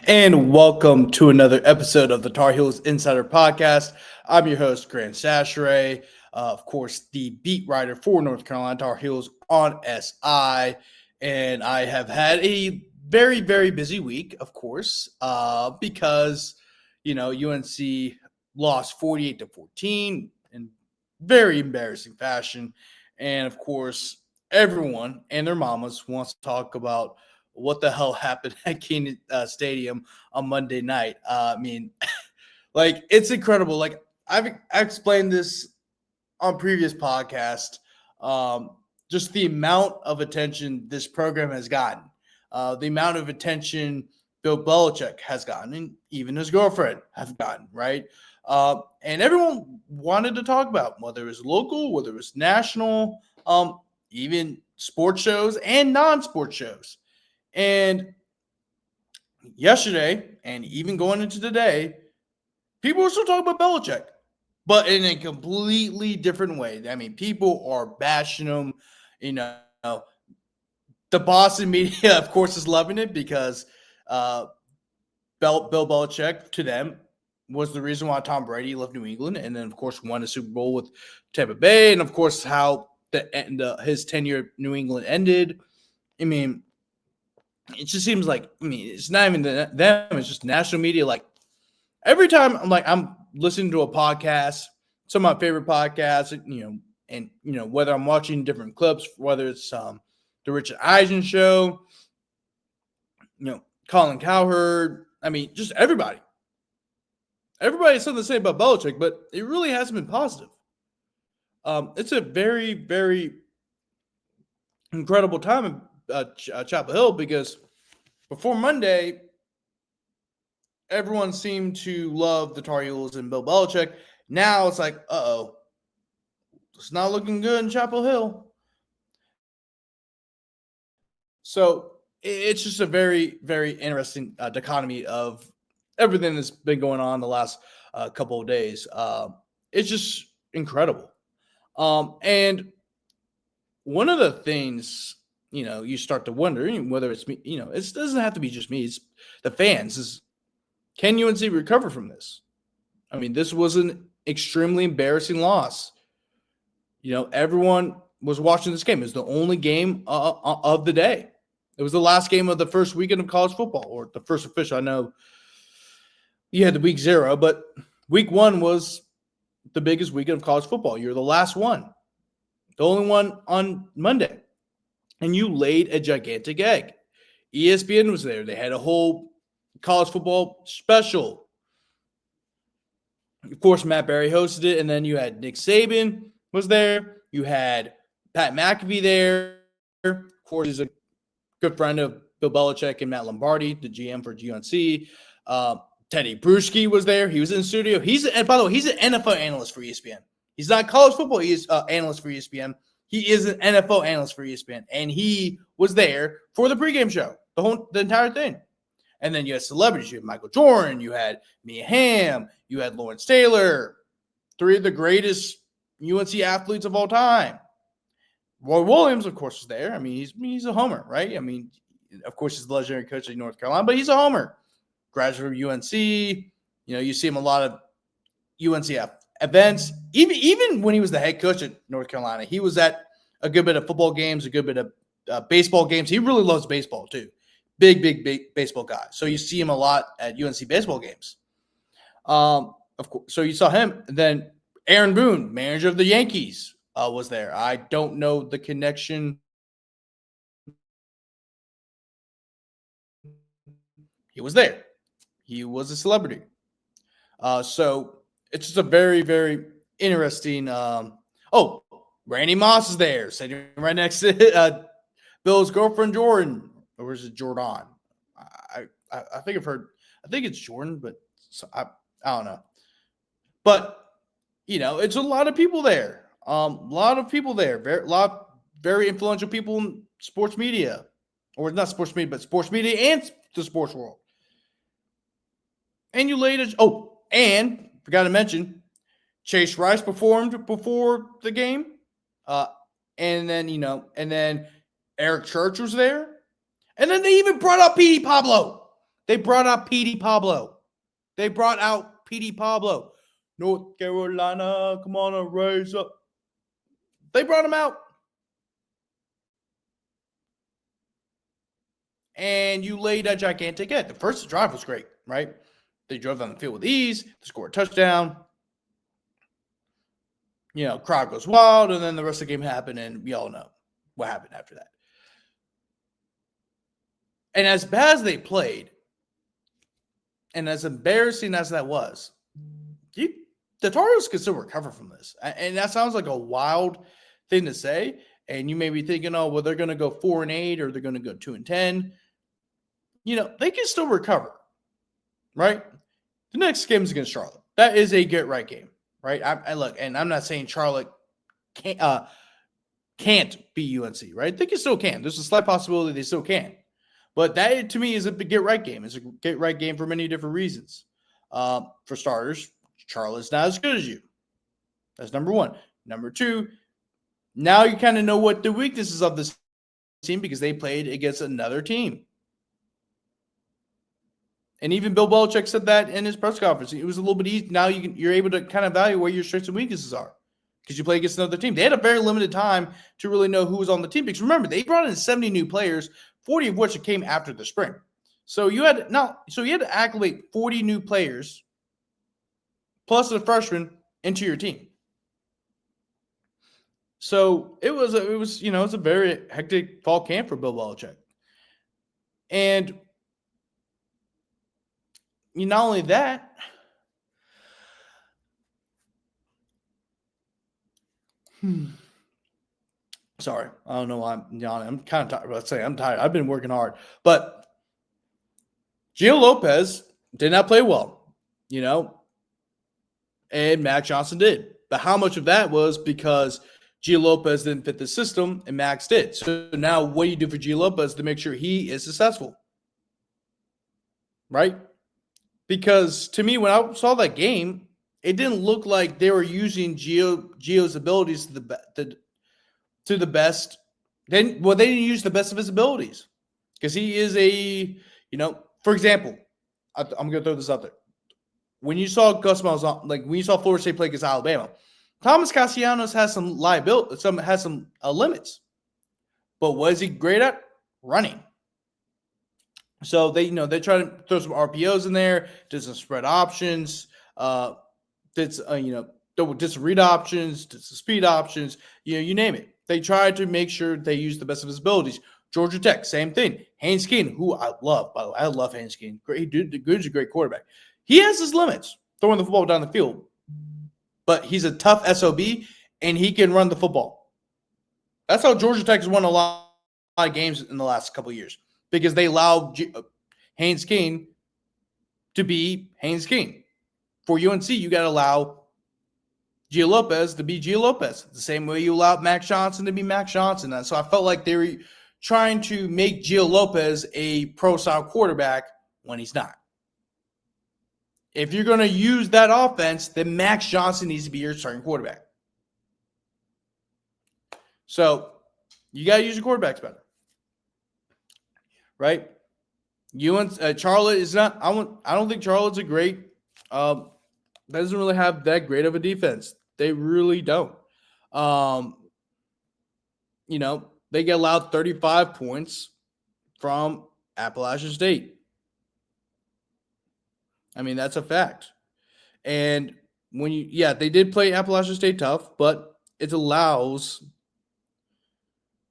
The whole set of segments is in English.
And welcome to another episode of the Tar Heels Insider Podcast. I'm your host, Grant Chachere, of course, the beat writer for North Carolina Tar Heels on SI. And I have had a very, very busy week, of course, because, UNC lost 48-14 in very embarrassing fashion. And, of course, everyone and their mamas wants to talk about what the hell happened at Keene Stadium on Monday night. It's incredible. Like I explained this on previous podcast. Just the amount of attention this program has gotten, the amount of attention Bill Belichick has gotten, and even his girlfriend have gotten, right? And everyone wanted to talk about whether it was local, whether it was national, even sports shows and non-sports shows. And yesterday, and even going into today, people are still talking about Belichick, but in a completely different way. I mean, people are bashing him. You know, the Boston media, of course, is loving it because Bill Belichick, to them, was the reason why Tom Brady left New England, and then, of course, won a Super Bowl with Tampa Bay, and, of course, how his tenure at New England ended. I mean, it just seems like, it's not even them, it's just national media. Like, every time I'm listening to a podcast, some of my favorite podcasts, and whether I'm watching different clips, whether it's the Richard Eisen show, Colin Cowherd, just everybody. Everybody has something to say about Belichick, but it really hasn't been positive. It's a very, very incredible time in Chapel Hill, because before Monday, everyone seemed to love the Tar Heels and Bill Belichick. Now it's like, it's not looking good in Chapel Hill. So it's just a very, very interesting dichotomy of everything that's been going on the last couple of days. It's just incredible. And one of the things, you start to wonder whether it's me, it doesn't have to be just me. It's the fans. Can UNC recover from this? This was an extremely embarrassing loss. Everyone was watching this game. It was the only game of the day. It was the last game of the first weekend of college football, or the first official. I know you had the week 0, but week 1 was the biggest weekend of college football. You're the last one, the only one on Monday, and you laid a gigantic egg. ESPN was there. They had a whole college football special. Of course, Matt Berry hosted it, and then you had Nick Saban was there. You had Pat McAfee there. Of course, he's a good friend of Bill Belichick and Matt Lombardi, the GM for UNC. Teddy Bruschi was there. He was in the studio. And by the way, he's an NFL analyst for ESPN. He's not college football. He is analyst for ESPN. He is an NFL analyst for ESPN, and he was there for the pregame show, the entire thing. And then you had celebrities. You had Michael Jordan. You had Mia Hamm. You had Lawrence Taylor. 3 of the greatest UNC athletes of all time. Roy Williams, of course, was there. He's a homer, right? Of course, he's the legendary coach of North Carolina, but he's a homer. Graduate from UNC. You see him a lot of UNC events. Even when he was the head coach at North Carolina, he was at a good bit of football games, a good bit of baseball games. He really loves baseball, too. Big baseball guy. So you see him a lot at UNC baseball games. Of course, so you saw him. And then Aaron Boone, manager of the Yankees, was there. I don't know the connection. He was there. He was a celebrity. So it's just a very, very interesting. Randy Moss is there, sitting right next to Bill's girlfriend, Jordan. Or is it Jordan? I think I've heard. I think it's Jordan, but I don't know. But it's a lot of people there. A lot of people there. Very influential people in sports media, or not sports media, but sports media and the sports world. And and forgot to mention, Chase Rice performed before the game, and then Eric Church was there. And then they even brought up Petey Pablo. They brought out PD Pablo. North Carolina, come on and raise up. They brought him out. And you laid a gigantic hit. The first drive was great, right? They drove down the field with ease. They scored a touchdown. Crowd goes wild, and then the rest of the game happened, and we all know what happened after that. And as bad as they played, and as embarrassing as that was, the Tar Heels could still recover from this. And that sounds like a wild thing to say. And you may be thinking, oh, well, they're going to go 4-8 or they're going to go 2-10. They can still recover, right? The next game is against Charlotte. That is a get-right game, right? I look, and I'm not saying Charlotte can't beat UNC, right? They still can. There's a slight possibility they still can. But that, to me, is a get-right game. It's a get-right game for many different reasons. For starters, Charlotte's not as good as you. That's number one. Number two, now you kind of know what the weaknesses of this team because they played against another team. And even Bill Belichick said that in his press conference. It was a little bit easy. Now you're able to kind of evaluate where your strengths and weaknesses are because you play against another team. They had a very limited time to really know who was on the team because remember, they brought in 70 new players, 40 of which came after the spring. So you had to acclimate 40 new players plus a freshman into your team. So it was a very hectic fall camp for Bill Belichick. And not only that, sorry, I don't know why I'm yawning. I'm kind of tired. Let's say I'm tired. I've been working hard. But Gio Lopez did not play well, and Max Johnson did. But how much of that was because Gio Lopez didn't fit the system and Max did? So now what do you do for Gio Lopez to make sure he is successful? Right? Because to me, when I saw that game, it didn't look like they were using Gio's abilities to the best. They didn't use the best of his abilities because he is for example, I'm going to throw this out there. When you saw Gus Malzahn, when you saw Florida State play against Alabama, Thomas Castellanos has some liability, has some limits. But what is he great at? Running. So they try to throw some RPOs in there, did some spread options, did some read options, did some speed options, you name it. They tried to make sure they use the best of his abilities. Georgia Tech, same thing. Haynes King, who I love, by the way. I love Haynes King. He's a great quarterback. He has his limits throwing the football down the field, but he's a tough SOB, and he can run the football. That's how Georgia Tech has won a lot of games in the last couple of years because they allowed Haynes King to be Haynes King. For UNC, you got to allow Gio Lopez to be Gio Lopez, the same way you allowed Max Johnson to be Max Johnson. And so I felt like they were trying to make Gio Lopez a pro-style quarterback when he's not. If you're going to use that offense, then Max Johnson needs to be your starting quarterback. So you got to use your quarterbacks better, right? Charlotte is not. I don't think Charlotte's a great. Doesn't really have that great of a defense. They really don't. They get allowed 35 points from Appalachian State. I mean, that's a fact. And they did play Appalachian State tough, but it allows.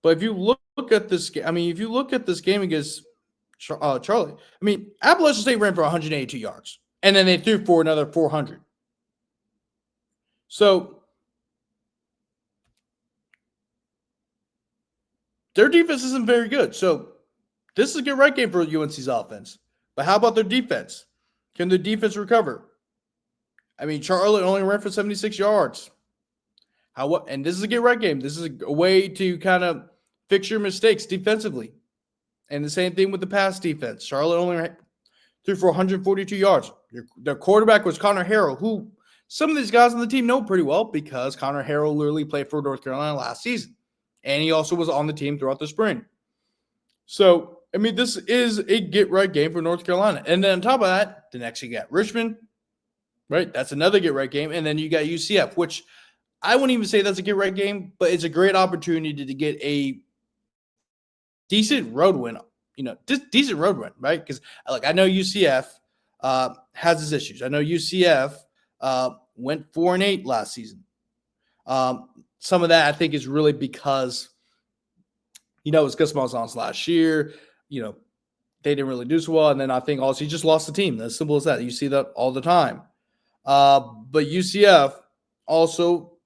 But if you look at this game, against Charlie, Appalachian State ran for 182 yards, and then they threw for another 400. So their defense isn't very good. So this is a good right game for UNC's offense. But how about their defense? Can the defense recover? Charlotte only ran for 76 yards. And this is a get right game. This is a way to kind of fix your mistakes defensively. And the same thing with the pass defense. Charlotte only threw for 142 yards. Their quarterback was Connor Harrell, who some of these guys on the team know pretty well because Connor Harrell literally played for North Carolina last season. And he also was on the team throughout the spring. So I mean, this is a get-right game for North Carolina. And then on top of that, the next you got Richmond, right? That's another get-right game. And then you got UCF, which I wouldn't even say that's a get-right game, but it's a great opportunity to get a decent road win, decent road win, right? Because I know UCF has its issues. I know UCF went 4-8 last season. Some of that I think is really because it was Gus Malzahn's last year. They didn't really do so well, and then I think also he just lost the team. As simple as that. You see that all the time. But UCF also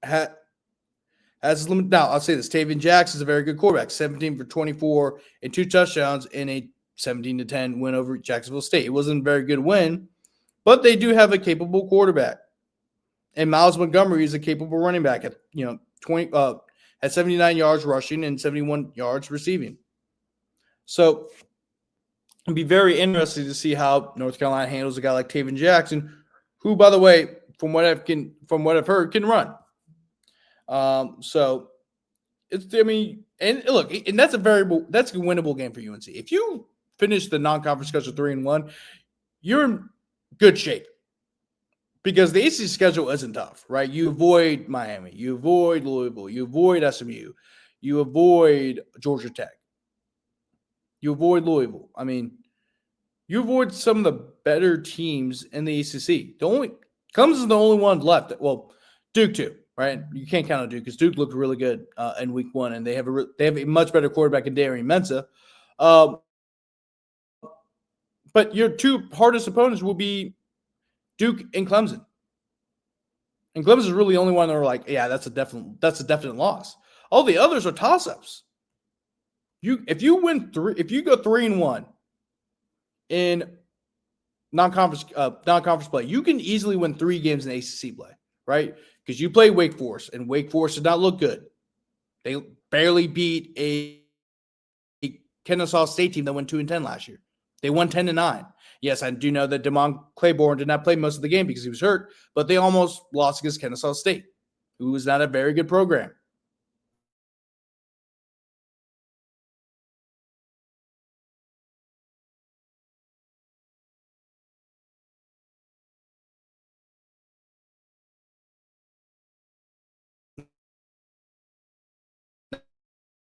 has limit. Now, I'll say this. Tavian Jackson is a very good quarterback, 17 for 24 and 2 touchdowns in a 17-10 win over Jacksonville State. It wasn't a very good win, but they do have a capable quarterback. And Miles Montgomery is a capable running back at 79 yards rushing and 71 yards receiving. So it'd be very interesting to see how North Carolina handles a guy like Tavian Jackson, who, by the way, from what I've heard, can run. So and look, and that's a winnable game for UNC. If you finish the non-conference schedule 3-1, you're in good shape because the ACC schedule isn't tough, right? You avoid Miami, you avoid Louisville, you avoid SMU, you avoid Georgia Tech, you avoid Louisville. I mean, you avoid some of the better teams in the ACC. Clemson is the only one left. Well, Duke too, right? You can't count on Duke because Duke looked really good in week 1, and they have a much better quarterback in Darian Mensah. But your two hardest opponents will be Duke and Clemson. And Clemson is really the only one that are like, yeah, that's a definite loss. All the others are toss-ups. If you go 3-1 in non-conference play, you can easily win 3 games in ACC play, right? Because you play Wake Forest, and Wake Forest did not look good. They barely beat a Kennesaw State team that went 2-10 last year. They won 10-9. Yes, I do know that Damon Claiborne did not play most of the game because he was hurt, but they almost lost against Kennesaw State, who is not a very good program.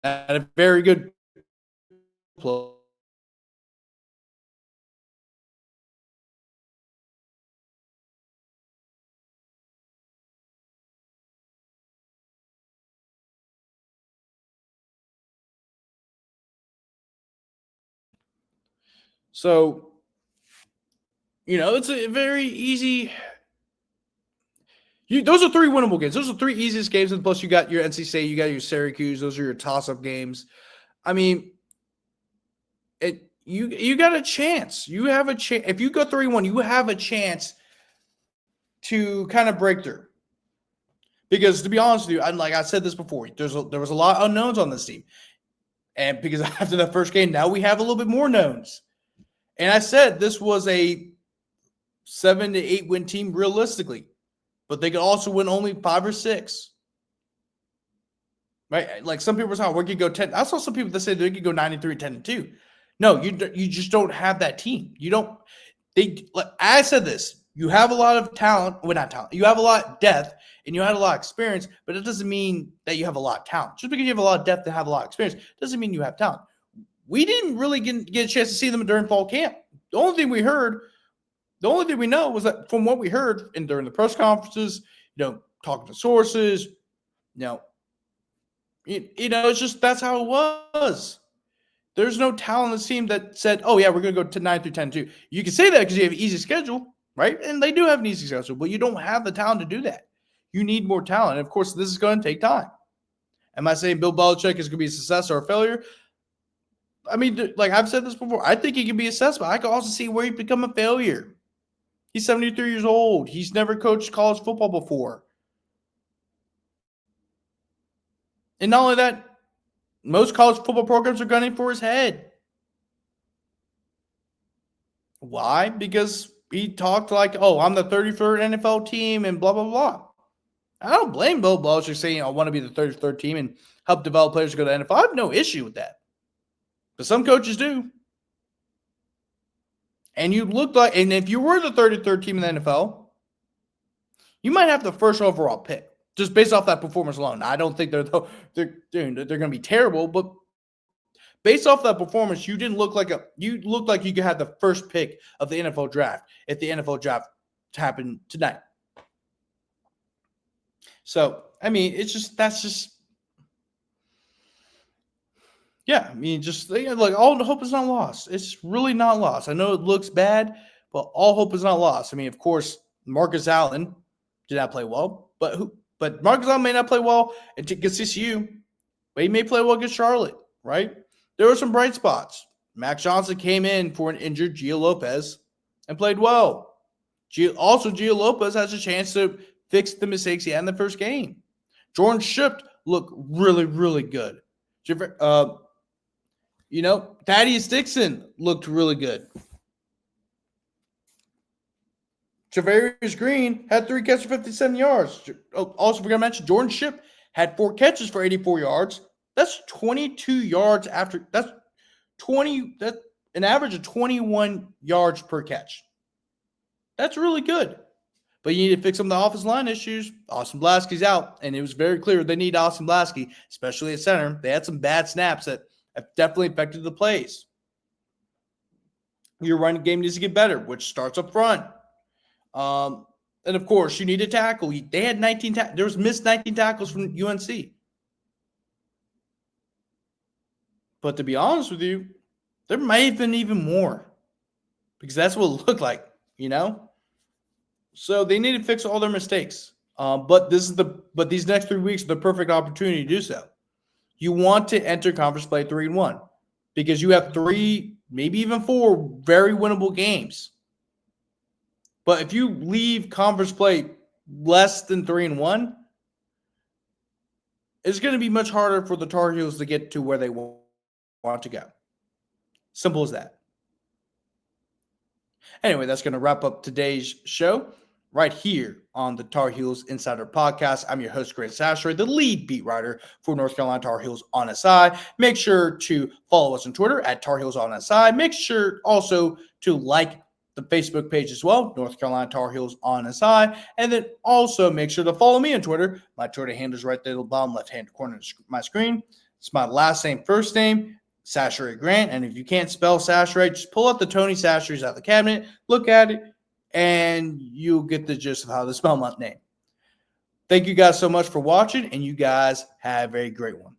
At a very good play. So, it's a very easy. Those are 3 winnable games. Those are 3 easiest games, and plus you got your NC State, you got your Syracuse. Those are your toss-up games. I mean, you got a chance. You have a chance. If you go 3-1, you have a chance to kind of break through. Because to be honest with you, like I said this before, there was a lot of unknowns on this team. And because after that first game, now we have a little bit more knowns. And I said this was a 7 to 8 win team realistically, but they could also win only 5 or 6. Right? Like some people say, we could go 10. I saw some people that say they could go 93, 10-2. No, you just don't have that team. You don't. I said this. You have a lot of talent. Well, not talent. You have a lot of depth, and you have a lot of experience, but it doesn't mean that you have a lot of talent. Just because you have a lot of depth and have a lot of experience doesn't mean you have talent. We didn't really get a chance to see them during fall camp. The only thing we know was that from what we heard during the press conferences, talking to sources, it's just that's how it was. There's no talent on the team that said, oh, yeah, we're going to go to 9 through 10-2. You can say that because you have an easy schedule, right? And they do have an easy schedule, but you don't have the talent to do that. You need more talent. And, of course, this is going to take time. Am I saying Bill Belichick is going to be a success or a failure? I mean, like I've said this before, I think he can be a success, but I can also see where he become a failure. He's 73 years old. He's never coached college football before. And not only that, most college football programs are gunning for his head. Why? Because he talked like, oh, I'm the 33rd NFL team and blah, blah, blah. I don't blame Bill Belichick saying I want to be the 33rd team and help develop players to go to the NFL. I have no issue with that. But some coaches do. And you look like, and if you were the 33rd team in the NFL, you might have the first overall pick just based off that performance alone. I don't think they're going to be terrible, but based off that performance, you looked like you could have the first pick of the NFL draft if the NFL draft happened tonight. So, I mean, yeah, I mean, like all the hope is not lost. It's really not lost. I know it looks bad, but all hope is not lost. I mean, of course, Marcus Allen did not play well, but Marcus Allen may not play well against TCU, but he may play well against Charlotte, right? There were some bright spots. Max Johnson came in for an injured Gio Lopez and played well. Gio Lopez has a chance to fix the mistakes he had in the first game. Jordan Shipp looked really, really good. Thaddeus Dixon looked really good. Javarius Green had 3 catches for 57 yards. Also, we're going to mention Jordan Shipp had 4 catches for 84 yards. That's 22 yards after. That's an average of 21 yards per catch. That's really good. But you need to fix some of the offensive line issues. Austin Blasky's out, and it was very clear they need Austin Blasky, especially at center. They had some bad snaps that have definitely affected the plays. Your running game needs to get better, which starts up front. And of course, you need a tackle. They had 19 tackles. There was missed 19 tackles from UNC. But to be honest with you, there might have been even more because that's what it looked like, So they need to fix all their mistakes. But these next 3 weeks are the perfect opportunity to do so. You want to enter conference play 3-1 because you have 3, maybe even 4 very winnable games. But if you leave conference play less than 3-1, it's going to be much harder for the Tar Heels to get to where they want to go. Simple as that. Anyway, that's going to wrap up today's show right here on the Tar Heels Insider Podcast. I'm your host, Grant Chachere, the lead beat writer for North Carolina Tar Heels on SI. Make sure to follow us on Twitter at Tar Heels on SI. Make sure also to like the Facebook page as well, North Carolina Tar Heels on SI. And then also make sure to follow me on Twitter. My Twitter handle is right there at the bottom left-hand corner of my screen. It's my last name, first name, Chachere Grant. And if you can't spell Chachere, just pull out the Tony Chachere's out of the cabinet, look at it, and you'll get the gist of how to spell my name. Thank you guys so much for watching, and you guys have a great one.